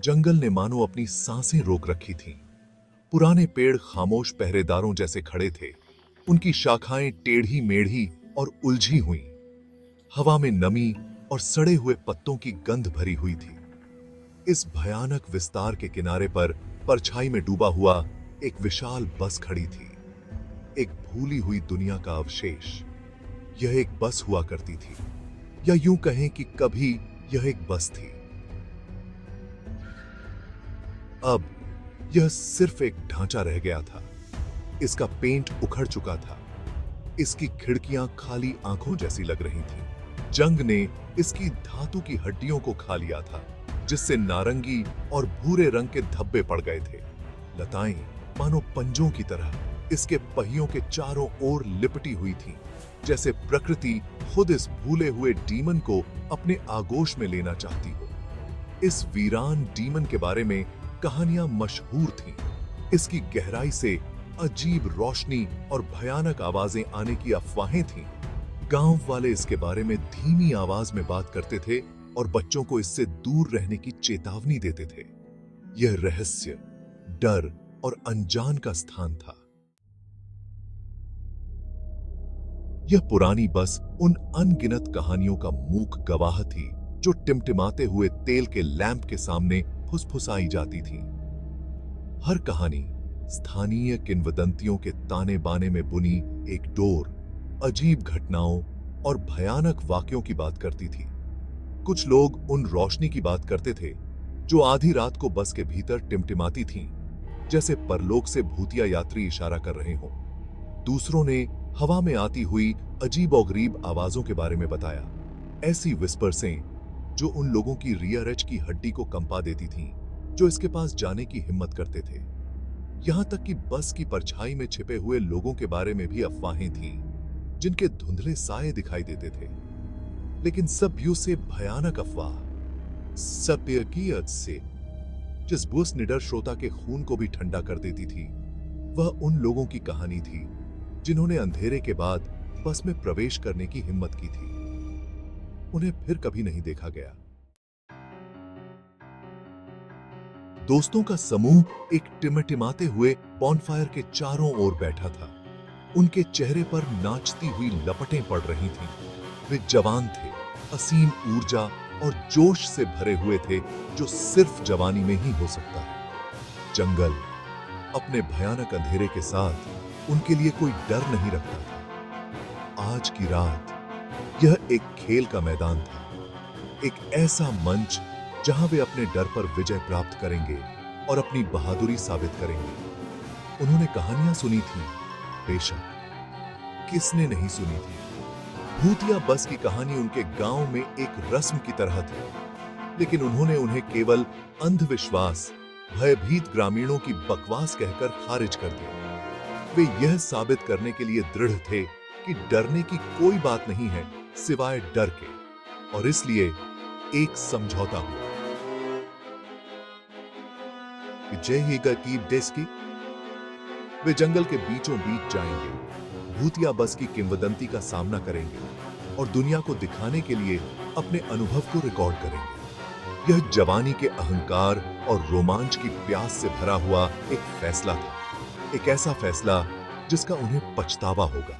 जंगल ने मानो अपनी सांसें रोक रखी थीं। पुराने पेड़ खामोश पहरेदारों जैसे खड़े थे, उनकी शाखाएं टेढ़ी मेढ़ी और उलझी हुई। हवा में नमी और सड़े हुए पत्तों की गंध भरी हुई थी। इस भयानक विस्तार के किनारे पर परछाई में डूबा हुआ एक विशाल बस खड़ी थी, एक भूली हुई दुनिया का अवशेष। यह एक बस हुआ करती थी, या यूं कहें कि कभी यह एक बस थी। अब यह सिर्फ एक ढांचा रह गया था। इसका पेंट उखड़ चुका था, इसकी खिड़कियां खाली आंखों जैसी लग रही थीं। जंग ने इसकी धातु की हड्डियों को खा लिया था, जिससे नारंगी और भूरे रंग के धब्बे पड़ गए थे। लताएं मानो पंजों की तरह इसके पहियों के चारों ओर लिपटी हुई थीं, जैसे प्रकृति खुद इस भूले हुए डीमन को अपने आगोश में लेना चाहती हो। इस वीरान डीमन के बारे में कहानियां मशहूर थीं। इसकी गहराई से अजीब रोशनी और भयानक आवाजें आने की अफवाहें थीं। गांव वाले इसके बारे में धीमी आवाज में बात करते थे और बच्चों को इससे दूर रहने की चेतावनी देते थे। यह रहस्य, डर और अनजान का स्थान था। यह पुरानी बस उन अनगिनत कहानियों का मूक गवाह थी जो टिमटिमाते हुए तेल के लैंप के सामने फुसफुसाई जाती थी। हर कहानी स्थानीय किंवदंतियों के ताने बाने में बुनी एक डोर, अजीब घटनाओं और भयानक वाक्यों की बात करती थी। कुछ लोग उन रोशनी की बात करते थे जो आधी रात को बस के भीतर टिमटिमाती थीं, जैसे परलोक से भूतिया यात्री इशारा कर रहे हों। दूसरों ने हवा में आती हुई अजीबोगरीब आवाजों के बारे में बताया, ऐसी विस्पर्सें जो उन लोगों की रियर एज की हड्डी को कंपा देती थीं, जो इसके पास जाने की हिम्मत करते थे। यहां तक कि बस की परछाई में छिपे हुए लोगों के बारे में भी अफवाहें थीं, जिनके धुंधले साए दिखाई देते थे। लेकिन सभ्यों से भयानक अफवाह, सत्य की अद से जिस बुस निडर श्रोता के खून को भी ठंडा कर देती थी, वह उन लोगों की कहानी थी जिन्होंने अंधेरे के बाद बस में प्रवेश करने की हिम्मत की थी। उन्हें फिर कभी नहीं देखा गया। दोस्तों का समूह एक टिमटिमाते हुए बॉनफायर के चारों ओर बैठा था। उनके चेहरे पर नाचती हुई लपटें पड़ रही थीं। वे जवान थे, असीम ऊर्जा और जोश से भरे हुए थे, जो सिर्फ जवानी में ही हो सकता है। जंगल अपने भयानक अंधेरे के साथ उनके लिए कोई डर नहीं रखता था। आज की रात यह एक खेल का मैदान था, एक ऐसा मंच जहां वे अपने डर पर विजय प्राप्त करेंगे और अपनी बहादुरी साबित करेंगे। उन्होंने कहानियां सुनी थीं, बेशक किसने नहीं सुनी थी। भूतिया बस की कहानी उनके गांव में एक रस्म की तरह थी, लेकिन उन्होंने उन्हें केवल अंधविश्वास, भयभीत ग्रामीणों की बकवास कहकर खारिज कर दिया। वे यह साबित करने के लिए दृढ़ थे कि डरने की कोई बात नहीं है सिवाय डर के, और इसलिए एक समझौता हुआ। जय ही गरीब देश की। वे जंगल के बीचों बीच जाएंगे, भूतिया बस की किंवदंती का सामना करेंगे और दुनिया को दिखाने के लिए अपने अनुभव को रिकॉर्ड करेंगे। यह जवानी के अहंकार और रोमांच की प्यास से भरा हुआ एक फैसला था, एक ऐसा फैसला जिसका उन्हें पछतावा होगा।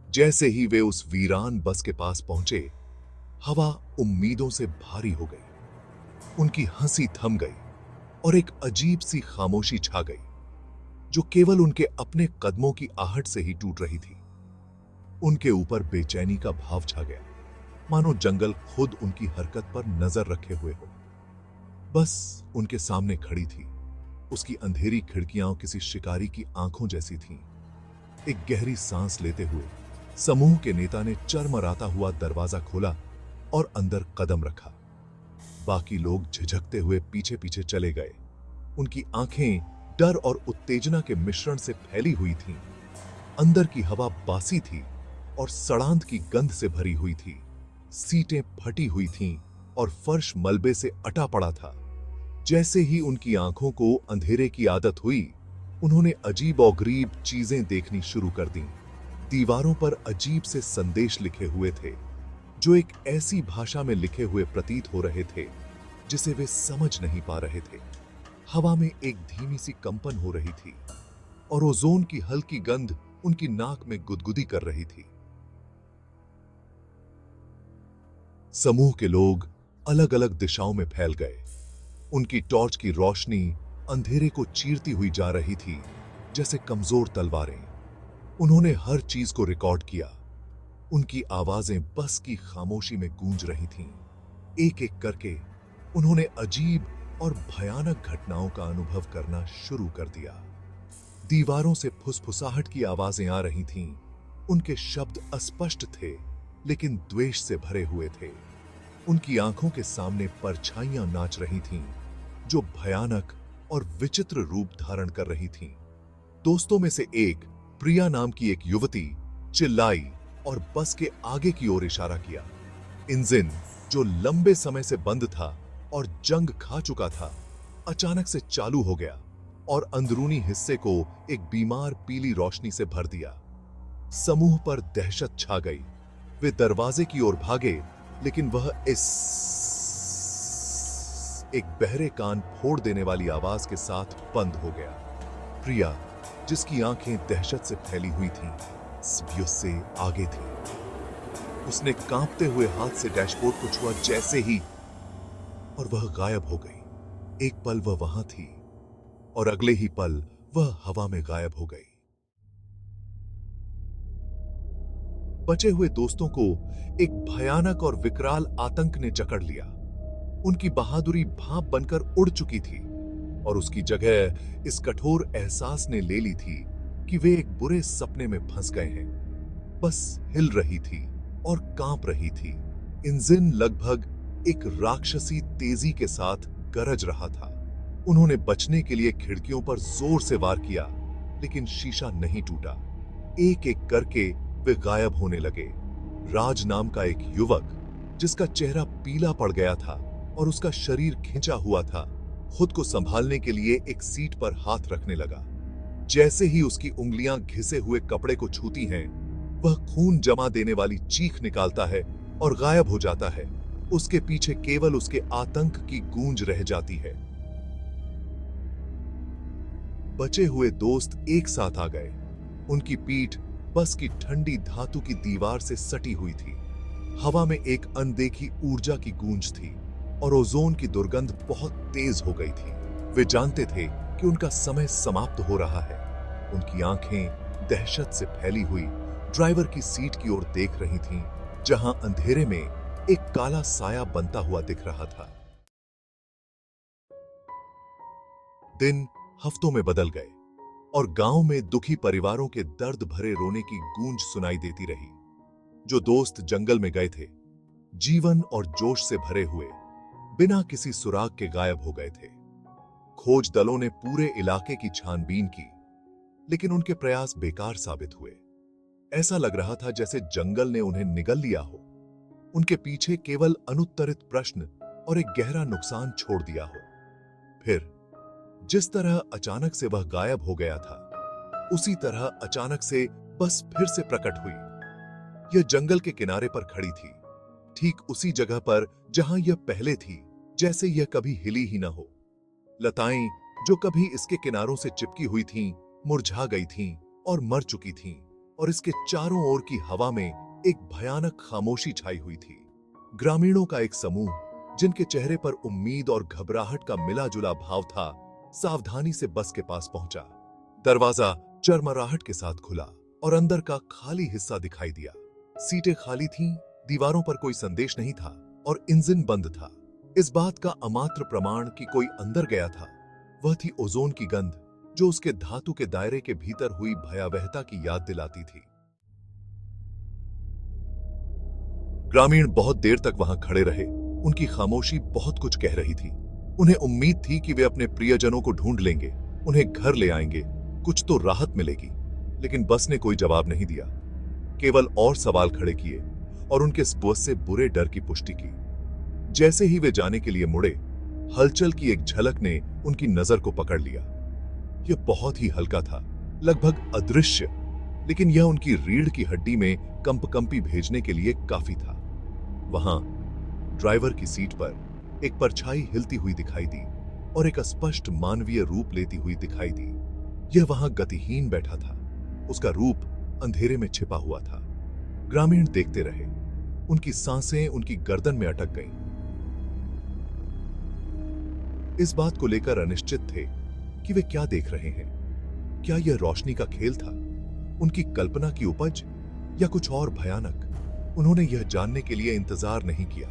जैसे ही वे उस वीरान बस के पास पहुंचे, हवा उम्मीदों से भारी हो गई। उनकी हंसी थम गई और एक अजीब सी खामोशी छा गई, जो केवल उनके अपने कदमों की आहट से ही टूट रही थी। उनके ऊपर बेचैनी का भाव छा गया, मानो जंगल खुद उनकी हरकत पर नजर रखे हुए हो। बस उनके सामने खड़ी थी, उसकी अंधेरी खिड़कियां किसी शिकारी की आंखों जैसी थीं। एक गहरी सांस लेते हुए समूह के नेता ने चरमराता हुआ दरवाजा खोला और अंदर कदम रखा। बाकी लोग झिझकते हुए पीछे पीछे चले गए। उनकी आंखें डर और उत्तेजना के मिश्रण से फैली हुई थीं। अंदर की हवा बासी थी और सड़ांध की गंध से भरी हुई थी। सीटें फटी हुई थीं और फर्श मलबे से अटा पड़ा था। जैसे ही उनकी आंखों को अंधेरे की आदत हुई, उन्होंने अजीबोगरीब चीजें देखनी शुरू कर दीं। दीवारों पर अजीब से संदेश लिखे हुए थे, जो एक ऐसी भाषा में लिखे हुए प्रतीत हो रहे थे जिसे वे समझ नहीं पा रहे थे। हवा में एक धीमी सी कंपन हो रही थी और ओजोन की हल्की गंध उनकी नाक में गुदगुदी कर रही थी। समूह के लोग अलग अलग दिशाओं में फैल गए। उनकी टॉर्च की रोशनी अंधेरे को चीरती हुई जा रही थी, जैसे कमजोर तलवारें। उन्होंने हर चीज को रिकॉर्ड किया। उनकी आवाजें बस की खामोशी में गूंज रही थीं। एक एक करके उन्होंने अजीब और भयानक घटनाओं का अनुभव करना शुरू कर दिया। दीवारों से फुसफुसाहट की आवाजें आ रही थीं। उनके शब्द अस्पष्ट थे, लेकिन द्वेष से भरे हुए थे। उनकी आंखों के सामने परछाइयां नाच रही थीं, जो भयानक और विचित्र रूप धारण कर रही थीं। दोस्तों में से एक, प्रिया नाम की एक युवती, चिल्लाई और बस के आगे की ओर इशारा किया। इंजन, जो लंबे समय से बंद था और जंग खा चुका था, अचानक से चालू हो गया और अंदरूनी हिस्से को एक बीमार पीली रोशनी से भर दिया। समूह पर दहशत छा गई। वे दरवाजे की ओर भागे, लेकिन वह इस एक बहरे कान फोड़ देने वाली आवाज के साथ बंद हो गया। प्रिया, जिसकी आंखें दहशत से फैली हुई थीं, स्बियो से आगे थी। उसने कांपते हुए हाथ से डैशबोर्ड को छुआ जैसे ही, और वह गायब हो गई। एक पल वह वहां थी और अगले ही पल वह हवा में गायब हो गई। बचे हुए दोस्तों को एक भयानक और विकराल आतंक ने जकड़ लिया। उनकी बहादुरी भाप बनकर उड़ चुकी थी और उसकी जगह इस कठोर एहसास ने ले ली थी कि वे एक बुरे सपने में फंस गए हैं। बस हिल रही थी और कांप रही थी। इंजन लगभग एक राक्षसी तेजी के साथ गरज रहा था। उन्होंने बचने के लिए खिड़कियों पर जोर से वार किया, लेकिन शीशा नहीं टूटा। एक एक करके वे गायब होने लगे। राज नाम का एक युवक, जिसका चेहरा पीला पड़ गया था और उसका शरीर खिंचा हुआ था, खुद को संभालने के लिए एक सीट पर हाथ रखने लगा। जैसे ही उसकी उंगलियां घिसे हुए कपड़े को छूती हैं, वह खून जमा देने वाली चीख निकालता है और गायब हो जाता है। उसके पीछे केवल उसके आतंक की गूंज रह जाती है। बचे हुए दोस्त एक साथ आ गए। उनकी पीठ बस की ठंडी धातु की दीवार से सटी हुई थी। हवा में एक अनदेखी ऊर्जा की गूंज थी और ओजोन की दुर्गंध बहुत तेज हो गई थी। वे जानते थे कि उनका समय समाप्त हो रहा है। उनकी आंखें दहशत से फैली हुई ड्राइवर की सीट की ओर देख रही थीं, जहां अंधेरे में एक काला साया बनता हुआ दिख रहा था। दिन हफ्तों में बदल गए और गांव में दुखी परिवारों के दर्द भरे रोने की गूंज सुनाई देती रही। जो दोस्त जंगल में गए थे, जीवन और जोश से भरे हुए, बिना किसी सुराग के गायब हो गए थे। खोज दलों ने पूरे इलाके की छानबीन की, लेकिन उनके प्रयास बेकार साबित हुए। ऐसा लग रहा था जैसे जंगल ने उन्हें निगल लिया हो। उनके पीछे केवल अनुत्तरित प्रश्न और एक गहरा नुकसान छोड़ दिया हो। फिर जिस तरह अचानक से वह गायब हो गया था, उसी तरह अचानक से बस फिर से प्रकट हुई। यह जंगल के किनारे पर खड़ी थी, ठीक उसी जगह पर जहां यह पहले थी, जैसे यह कभी हिली ही न हो। लताएं जो कभी इसके किनारों से चिपकी हुई थीं, मुरझा गई थीं और मर चुकी थीं, और इसके चारों ओर की हवा में एक भयानक खामोशी छाई हुई थी। ग्रामीणों का एक समूह, जिनके चेहरे पर उम्मीद और घबराहट का मिला-जुला भाव था, सावधानी से बस के पास पहुंचा। दरवाजा चरमराहट के साथ खुला और अंदर का खाली हिस्सा दिखाई दिया। सीटें खाली थीं, दीवारों पर कोई संदेश नहीं था और इंजन बंद था। इस बात का अमात्र प्रमाण कि कोई अंदर गया था, वह थी ओजोन की गंध, जो उसके धातु के दायरे के भीतर हुई भयावहता की याद दिलाती थी। ग्रामीण बहुत देर तक वहां खड़े रहे। उनकी खामोशी बहुत कुछ कह रही थी। उन्हें उम्मीद थी कि वे अपने प्रियजनों को ढूंढ लेंगे, उन्हें घर ले आएंगे, कुछ तो राहत मिलेगी। लेकिन बस ने कोई जवाब नहीं दिया, केवल और सवाल खड़े किए और उनके बस से बुरे डर की पुष्टि की। जैसे ही वे जाने के लिए मुड़े, हलचल की एक झलक ने उनकी नजर को पकड़ लिया। यह बहुत ही हल्का था, लगभग अदृश्य, लेकिन यह उनकी रीढ़ की हड्डी में कंपकंपी भेजने के लिए काफी था। वहां ड्राइवर की सीट पर एक परछाई हिलती हुई दिखाई दी और एक अस्पष्ट मानवीय रूप लेती हुई दिखाई दी। यह वहां गतिहीन बैठा था, उसका रूप अंधेरे में छिपा हुआ था। ग्रामीण देखते रहे, उनकी सांसें उनकी गर्दन में अटक गईं। इस बात को लेकर अनिश्चित थे कि वे क्या देख रहे हैं। क्या यह रोशनी का खेल था, उनकी कल्पना की उपज, या कुछ और भयानक? उन्होंने यह जानने के लिए इंतजार नहीं किया।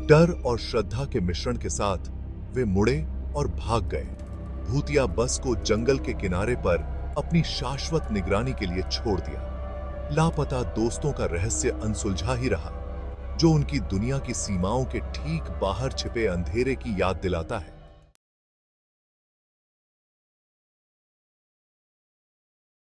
डर और श्रद्धा के मिश्रण के साथ वे मुड़े और भाग गए। भूतिया बस को जंगल के किनारे पर अपनी शाश्वत निगरानी के लिए छोड़ दिया। लापता दोस्तों का रहस्य अनसुलझा ही रहा, जो उनकी दुनिया की सीमाओं के ठीक बाहर छिपे अंधेरे की याद दिलाता है।